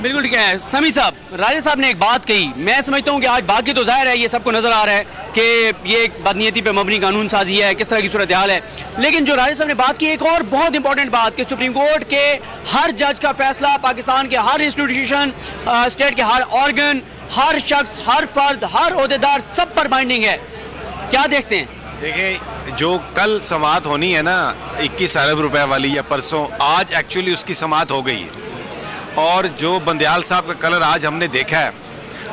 बिल्कुल ठीक है। समी साहब, राजा साहब ने एक बात कही, मैं समझता हूँ कि आज बाकी तो जाहिर है, ये सबको नजर आ रहा है कि ये एक बदनीयती पे मबनी कानून साजी है, किस तरह की सूरत हाल है। लेकिन जो राजा साहब ने बात की, एक और बहुत इंपॉर्टेंट बात कि सुप्रीम कोर्ट के हर जज का फैसला, पाकिस्तान के हर इंस्टीट्यूशन, स्टेट के हर ऑर्गन, हर शख्स, हर फर्द, हर ओहदेदार, सब पर बाइंडिंग है। क्या देखते हैं? देखिए, जो कल समाअत होनी है ना 21 अरब रुपए वाली, या परसों, आज एक्चुअली उसकी समाअत हो गई है। और जो बंदयाल साहब का कलर आज हमने देखा है,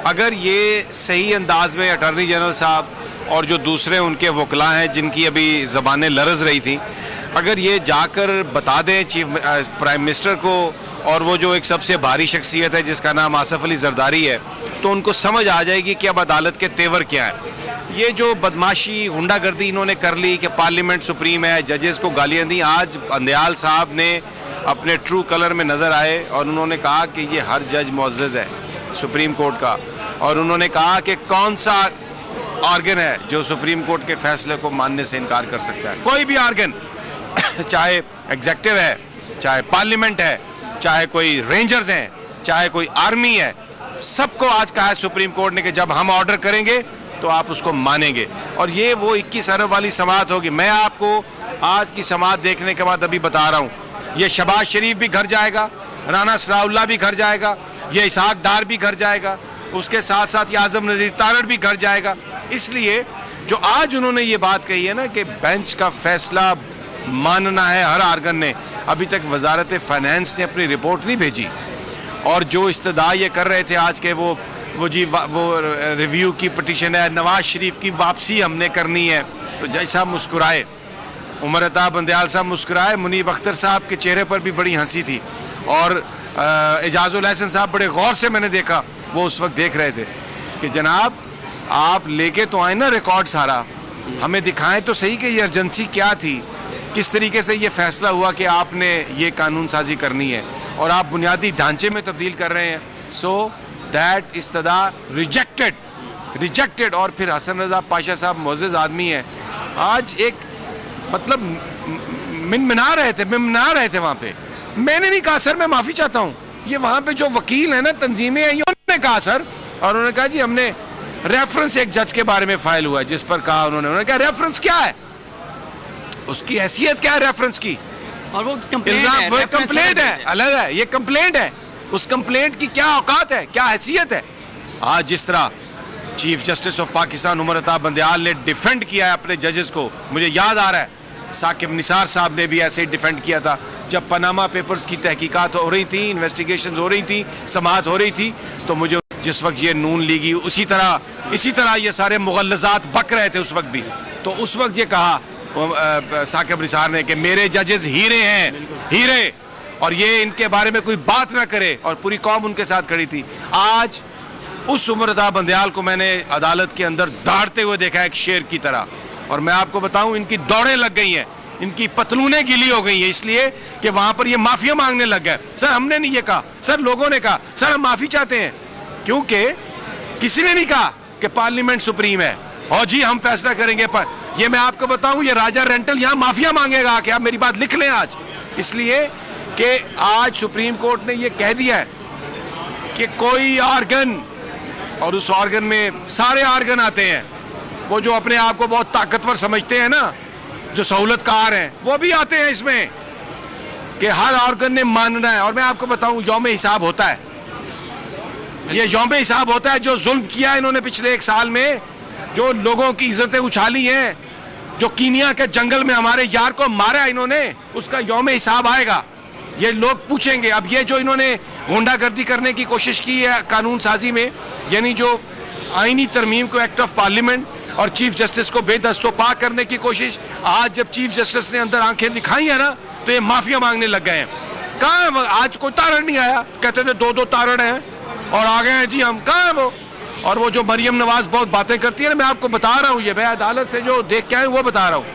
अगर ये सही अंदाज में अटॉर्नी जनरल साहब और जो दूसरे उनके वकला हैं जिनकी अभी ज़बानें लरज़ रही थी, अगर ये जाकर बता दें चीफ प्राइम मिनिस्टर को, और वो जो एक सबसे भारी शख्सियत है जिसका नाम आसफ अली जरदारी है, तो उनको समझ आ जाएगी कि अब अदालत के तेवर क्या है। ये जो बदमाशी, गुंडागर्दी इन्होंने कर ली कि पार्लियामेंट सुप्रीम है, जजेस को गालियाँ दी, आज बंदयाल साहब ने अपने ट्रू कलर में नज़र आए और उन्होंने कहा कि ये हर जज मुअज़्ज़ज़ है सुप्रीम कोर्ट का, और उन्होंने कहा कि कौन सा ऑर्गन है जो सुप्रीम कोर्ट के फैसले को मानने से इनकार कर सकता है। कोई भी ऑर्गन, चाहे एग्जेक्टिव है, चाहे पार्लियामेंट है, चाहे कोई रेंजर्स हैं, चाहे कोई आर्मी है, सबको आज कहा है सुप्रीम कोर्ट ने कि जब हम ऑर्डर करेंगे तो आप उसको मानेंगे। और ये वो 21 अरब वाली समाअत होगी। मैं आपको आज की समाअत देखने के बाद अभी बता रहा हूँ, ये शहबाज शरीफ भी घर जाएगा, राना सनाउल्लाह भी घर जाएगा, ये इसहाक डार भी घर जाएगा, उसके साथ साथ ये आज़म नज़ीर तारड़ भी घर जाएगा। इसलिए जो आज उन्होंने ये बात कही है ना कि बेंच का फैसला मानना है हर आर्गन ने, अभी तक वजारत फाइनेंस ने अपनी रिपोर्ट नहीं भेजी, और जो इस्तदा ये कर रहे थे आज के वो रिव्यू की पटिशन है, नवाज शरीफ की वापसी हमने करनी है, तो जैसा मुस्कुराए उमर अता बंदयाल साहब, मुस्कुराए, मुनीब अख्तर साहब के चेहरे पर भी बड़ी हंसी थी, और एजाजुल हसन साहब बड़े गौर से मैंने देखा, वो उस वक्त देख रहे थे कि जनाब आप लेके तो आए ना रिकॉर्ड सारा, हमें दिखाएं तो सही कि ये अर्जेंसी क्या थी, किस तरीके से ये फैसला हुआ कि आपने ये कानून साजी करनी है और आप बुनियादी ढांचे में तब्दील कर रहे हैं। सो दैट इस्तदा रिजेक्टेड। और फिर हसन रज़ा पाशा साहब मुअज़्ज़ज़ आदमी है, आज एक मतलब मिनमिना रहे थे वहाँ पे। मैंने नहीं कहा सर मैं माफ़ी चाहता हूँ, ये वहाँ पे जो वकील है ना, तंजीमें हैं, उन्होंने कहा सर, और उन्होंने कहा जी हमने रेफरेंस एक जज के बारे में फाइल हुआ है जिस पर कहा उन्होंने कहा रेफरेंस क्या है, उसकी हैसियत क्या है रेफरेंस की, और वो कंप्लेंट है, अलग है, ये कंप्लेंट है, उस कंप्लेंट की क्या औकात है, क्या हैसियत है। आज जिस तरह chief justice of Pakistan Umar Ata Bandial ने डिफेंड किया है अपने जजेस को, मुझे याद आ रहा है साकिब निसार साहब ने भी ऐसे ही डिफेंड किया था जब पनामा पेपर्स की तहकीकात हो रही थी, इन्वेस्टिगेशंस हो रही थी, समाअत हो रही थी, तो मुझे जिस वक्त ये नून लीगी इसी तरह ये सारे मुगल्लज़ात बक रहे थे उस वक्त भी, तो उस वक्त ये कहा साकिब निसार ने कि मेरे जजेस हीरे हैं, हीरे, और ये इनके बारे में कोई बात ना करे, और पूरी कौम उनके साथ खड़ी थी। आज उस उमर अता बंदयाल को मैंने अदालत के अंदर दौड़ते हुए देखा एक शेर की तरह, और मैं आपको बताऊं इनकी दौड़ें लग गई हैं, इनकी पतलूनें गीली हो गई हैं, इसलिए कि वहाँ पर ये माफिया मांगने लग गए। सर हमने नहीं ये कहा, सर लोगों ने कहा, सर हम माफ़ी चाहते हैं, क्योंकि किसी ने नहीं कहा कि पार्लियामेंट सुप्रीम है और जी हम फैसला करेंगे। पर ये मैं आपको बताऊं, ये राजा रेंटल यहाँ माफिया मांगेगा कि आप मेरी बात लिख लें आज, इसलिए कि आज सुप्रीम कोर्ट ने ये कह दिया है कि कोई ऑर्गन, और उस ऑर्गन में सारे ऑर्गन आते हैं, वो जो अपने आप को बहुत ताकतवर समझते हैं ना, जो सहूलतकार हैं, वो भी आते हैं इसमें, कि हर ऑर्गन ने मानना है। और मैं आपको बताऊं यौम हिसाब होता है, ये यौम हिसाब होता है, जो जुल्म किया इन्होंने पिछले एक साल में, जो लोगों की इज्जतें उछाली हैं, जो कीनिया के जंगल में हमारे यार को मारा इन्होंने, उसका यौम हिसाब आएगा, ये लोग पूछेंगे। अब ये जो इन्होंने गुंडागर्दी करने की कोशिश की है कानून साजी में, यानी जो आईनी तरमीम को, एक्ट ऑफ पार्लियामेंट, और चीफ जस्टिस को बेदस्तोपा करने की कोशिश, आज जब चीफ जस्टिस ने अंदर आंखें दिखाई है ना, तो ये माफिया मांगने लग गए हैं। कहाँ है आज कोई तारण नहीं आया, कहते थे दो तारण हैं और आ गए हैं जी हम, कहाँ है वो। और वो जो मरियम नवाज बहुत बातें करती है ना, मैं आपको बता रहा हूँ, ये मैं अदालत से जो देख के आए वो बता रहा हूँ,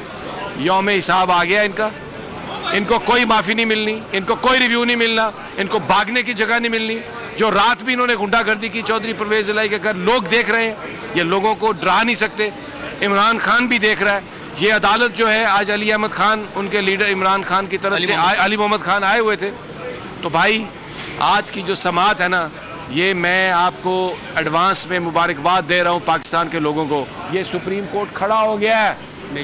यौम हिसाब आ गया इनका, इनको कोई माफ़ी नहीं मिलनी, इनको कोई रिव्यू नहीं मिलना, इनको भागने की जगह नहीं मिलनी। जो रात भी इन्होंने गुंडागर्दी की चौधरी परवेज़ इलाही के घर, लोग देख रहे हैं, ये लोगों को डरा नहीं सकते, इमरान खान भी देख रहा है। ये अदालत जो है, आज अली अहमद खान, उनके लीडर इमरान खान की तरफ से अली मोहम्मद खान आए हुए थे, तो भाई आज की जो समात है ना, ये मैं आपको एडवांस में मुबारकबाद दे रहा हूँ पाकिस्तान के लोगों को। ये सुप्रीम कोर्ट खड़ा हो गया है,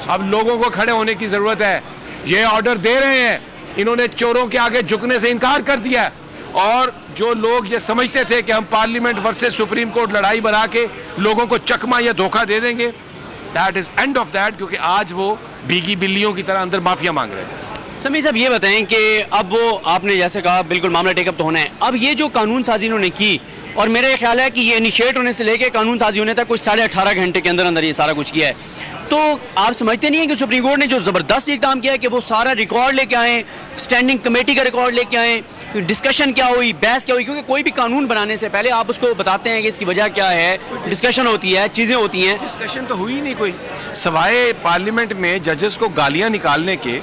अब लोगों को खड़े होने की ज़रूरत है। ये ऑर्डर दे रहे हैं, इन्होंने चोरों के आगे झुकने से इनकार कर दिया है। और जो लोग ये समझते थे कि हम पार्लियामेंट वर्सेस सुप्रीम कोर्ट लड़ाई बना के लोगों को चकमा या धोखा दे देंगे, that is end of that, क्योंकि आज वो भीगी बिल्लियों की तरह अंदर माफिया मांग रहे थे। समीर साहब ये बताएं कि अब वो आपने जैसे कहा बिल्कुल मामला टेकअप तो होना है, अब ये जो कानून साजी इन्होंने की, और मेरा ख्याल है कि ये इनिशिएट होने से लेके कानून साजी होने तक कुछ 18.5 घंटे के अंदर अंदर ये सारा कुछ किया है, तो आप समझते नहीं है कि सुप्रीम कोर्ट ने जो ज़बरदस्त इक़दाम किया है कि वो सारा रिकॉर्ड लेके आए, स्टैंडिंग कमेटी का रिकॉर्ड लेके आए, डिस्कशन क्या हुई, बहस क्या हुई, क्योंकि कोई भी कानून बनाने से पहले आप उसको बताते हैं कि इसकी वजह क्या है, डिस्कशन होती है, चीज़ें होती हैं। डिस्कशन तो हुई नहीं कोई, सवाए पार्लियामेंट में जजेस को गालियाँ निकालने के,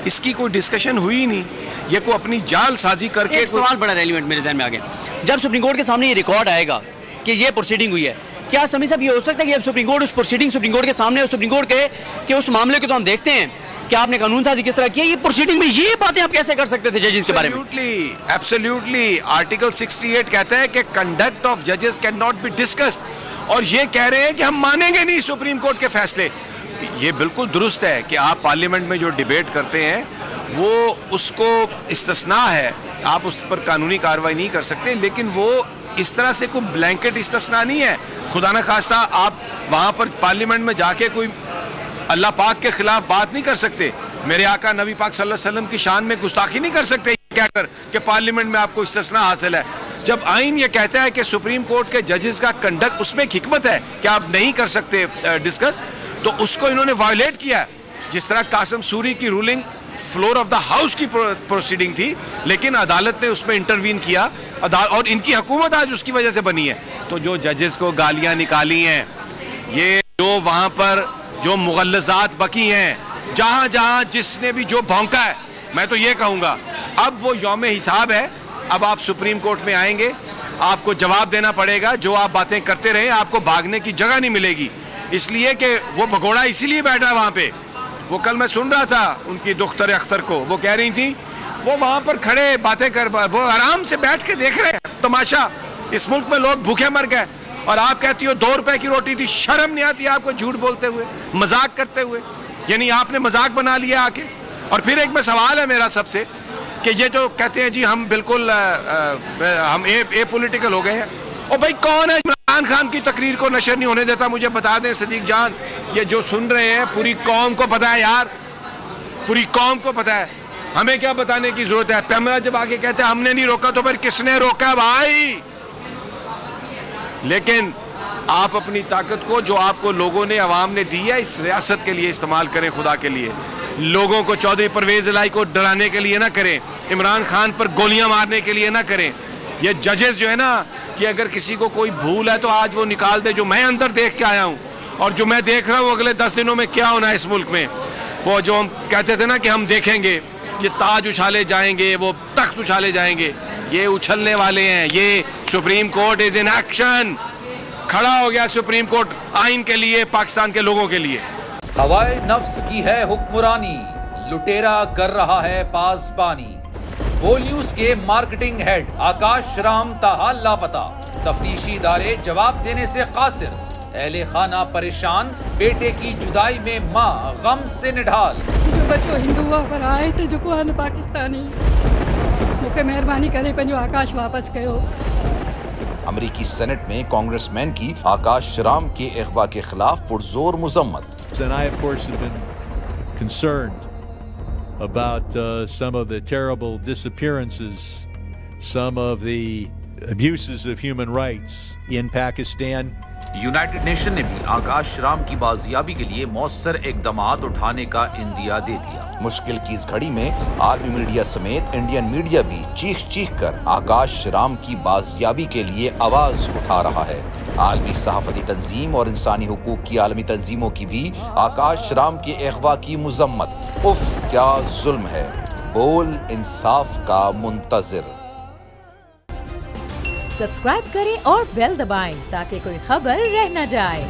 इसकी कोई डिस्कशन हुई नहीं। ये को अपनी जाल साजी करके एक सवाल बड़ा रेलिवेंट मेरे जहन में आ गया, जब सुप्रीम कोर्ट के सामने ये रिकॉर्ड आएगा कि ये प्रोसीडिंग हुई है, क्या समीर साहब ये हो सकता है कि अब सुप्रीम कोर्ट उस प्रोसीडिंग सुप्रीम कोर्ट के सामने, उस सुप्रीम कोर्ट के उस मामले को तो हम देखते हैं कि आपने कानून साजी किस तरह किया, ये प्रोसीडिंग में ये बातें आप कैसे कर सकते थे जजेस के बारे में? एब्सोल्युटली आर्टिकल 68 कहता है कि कंडक्ट ऑफ जजेस कैन नॉट बी डिस्कस्ड, और ये कह रहे हैं कि हम मानेंगे नहीं सुप्रीम कोर्ट के फैसले। ये बिल्कुल दुरुस्त है कि आप पार्लियामेंट में जो डिबेट करते हैं वो उसको इस्तिस्ना है, आप उस पर कानूनी कार्रवाई नहीं कर सकते, लेकिन वो इस तरह से कोई ब्लैंकेट इस्तिस्ना नहीं है। खुदा न खास्ता आप वहाँ पर पार्लियामेंट में जाके कोई अल्लाह पाक के खिलाफ बात नहीं कर सकते, मेरे आका नबी पाक सल्लल्लाहु अलैहि वसल्लम की शान में गुस्ताखी नहीं कर सकते कहकर कि पार्लियामेंट में आपको इस्तिस्ना हासिल है। जब आइन ये कहता है कि सुप्रीम कोर्ट के जजेस का कंडक्ट, उसमें एक हिकमत है कि आप नहीं कर सकते डिस्कस, तो उसको इन्होंने वायोलेट किया है। जिस तरह कासिम सूरी की ruling floor of the house की प्रोसीडिंग थी, लेकिन अदालत ने उसमें इंटरवीन किया, और इनकी हुकूमत आज उसकी वजह से बनी है। तो जो जजेस को गालियाँ निकाली हैं, ये जो वहाँ पर जो मुगल्लज़ात बकी हैं, जहाँ जहाँ जिसने भी जो भौंका है, मैं तो ये कहूँगा अब वो यौम हिसाब है। अब आप सुप्रीम कोर्ट में आएंगे, आपको जवाब देना पड़ेगा, जो आप बातें करते रहे आपको भागने की जगह नहीं मिलेगी, इसलिए कि वो भगोड़ा इसीलिए बैठा है वहाँ पे। वो कल मैं सुन रहा था उनकी दुख्तर अख्तर को, वो कह रही थी वो वहाँ पर खड़े बातें कर, वो आराम से बैठ के देख रहे हैं तमाशा। इस मुल्क में लोग भूखे मर गए और आप कहती हो 2 रुपए की रोटी थी। शर्म नहीं आती आपको झूठ बोलते हुए, मजाक करते हुए? यानी आपने मजाक बना लिया आके। और फिर एक में सवाल है मेरा सबसे कि ये जो कहते हैं जी हम बिल्कुल हम ए पॉलिटिकल हो गए हैं, और भाई कौन है इमरान खान की तकरीर को नशर नहीं होने देता? मुझे बता दें सदीक जान, ये जो सुन रहे हैं पूरी कौम को पता है यार, पूरी कौम को पता है, हमें क्या बताने की जरूरत है? पैमरा जब आगे कहते हैं हमने नहीं रोका, तो फिर किसने रोका भाई? लेकिन आप अपनी ताकत को जो आपको लोगों ने, अवाम ने दी है, इस रियासत के लिए इस्तेमाल करें, खुदा के लिए। लोगों को चौधरी परवेज इलाही को डराने के लिए ना करें, इमरान खान पर गोलियां मारने के लिए ना करें। ये जजेस जो है ना, कि अगर किसी को कोई भूल है तो आज वो निकाल दे, जो मैं अंदर देख के आया हूँ और जो मैं देख रहा हूँ अगले 10 दिनों में क्या होना है इस मुल्क में। वो जो हम कहते थे ना कि हम देखेंगे, ये ताज उछाले जाएंगे, वो तख्त उछाले जाएंगे, ये उछलने वाले हैं। ये supreme court is in action, खड़ा हो गया सुप्रीम कोर्ट आइन के लिए, पाकिस्तान के लोगों के लिए। हवाए नफ्स की है हुक्मरानी, लुटेरा कर रहा है पासबानी। बोल न्यूज के मार्केटिंग हेड आकाश राम ताहा लापता, तफ्तीशी इदारे जवाब देने से कासिर, अहले खाना परेशान, बेटे की जुदाई में माँ गम से निढाल। जो बच्चो हिंदू पर आए थे जो को पाकिस्तानी, मुझे मेहरबानी करे पंहिंजो आकाश वापस कयो। अमेरिकी सेनेट में कांग्रेसमैन की आकाश राम के अगवा के खिलाफ पुरजोर मुजम्मत। And I, of course, have been concerned about some of the terrible disappearances, some of the abuses of human rights in Pakistan. United nation ने भी आकाश राम की बाजियाबी के लिए मौसर इकदामात उठाने का इंदिया दे दिया। मुश्किल की इस घड़ी में आलमी मीडिया समेत इंडियन मीडिया भी चीख चीख कर आकाश राम की बाजियाबी के लिए आवाज उठा रहा है। आलमी सहाफती तंजीम और इंसानी हुकूक की आलमी तंजीमों की भी आकाश राम के अगवा की मुजम्मत। उफ क्या जुल्म है, बोल इंसाफ का मुंतजिर। सब्सक्राइब करें और बेल दबाएं ताकि कोई खबर रह न जाए।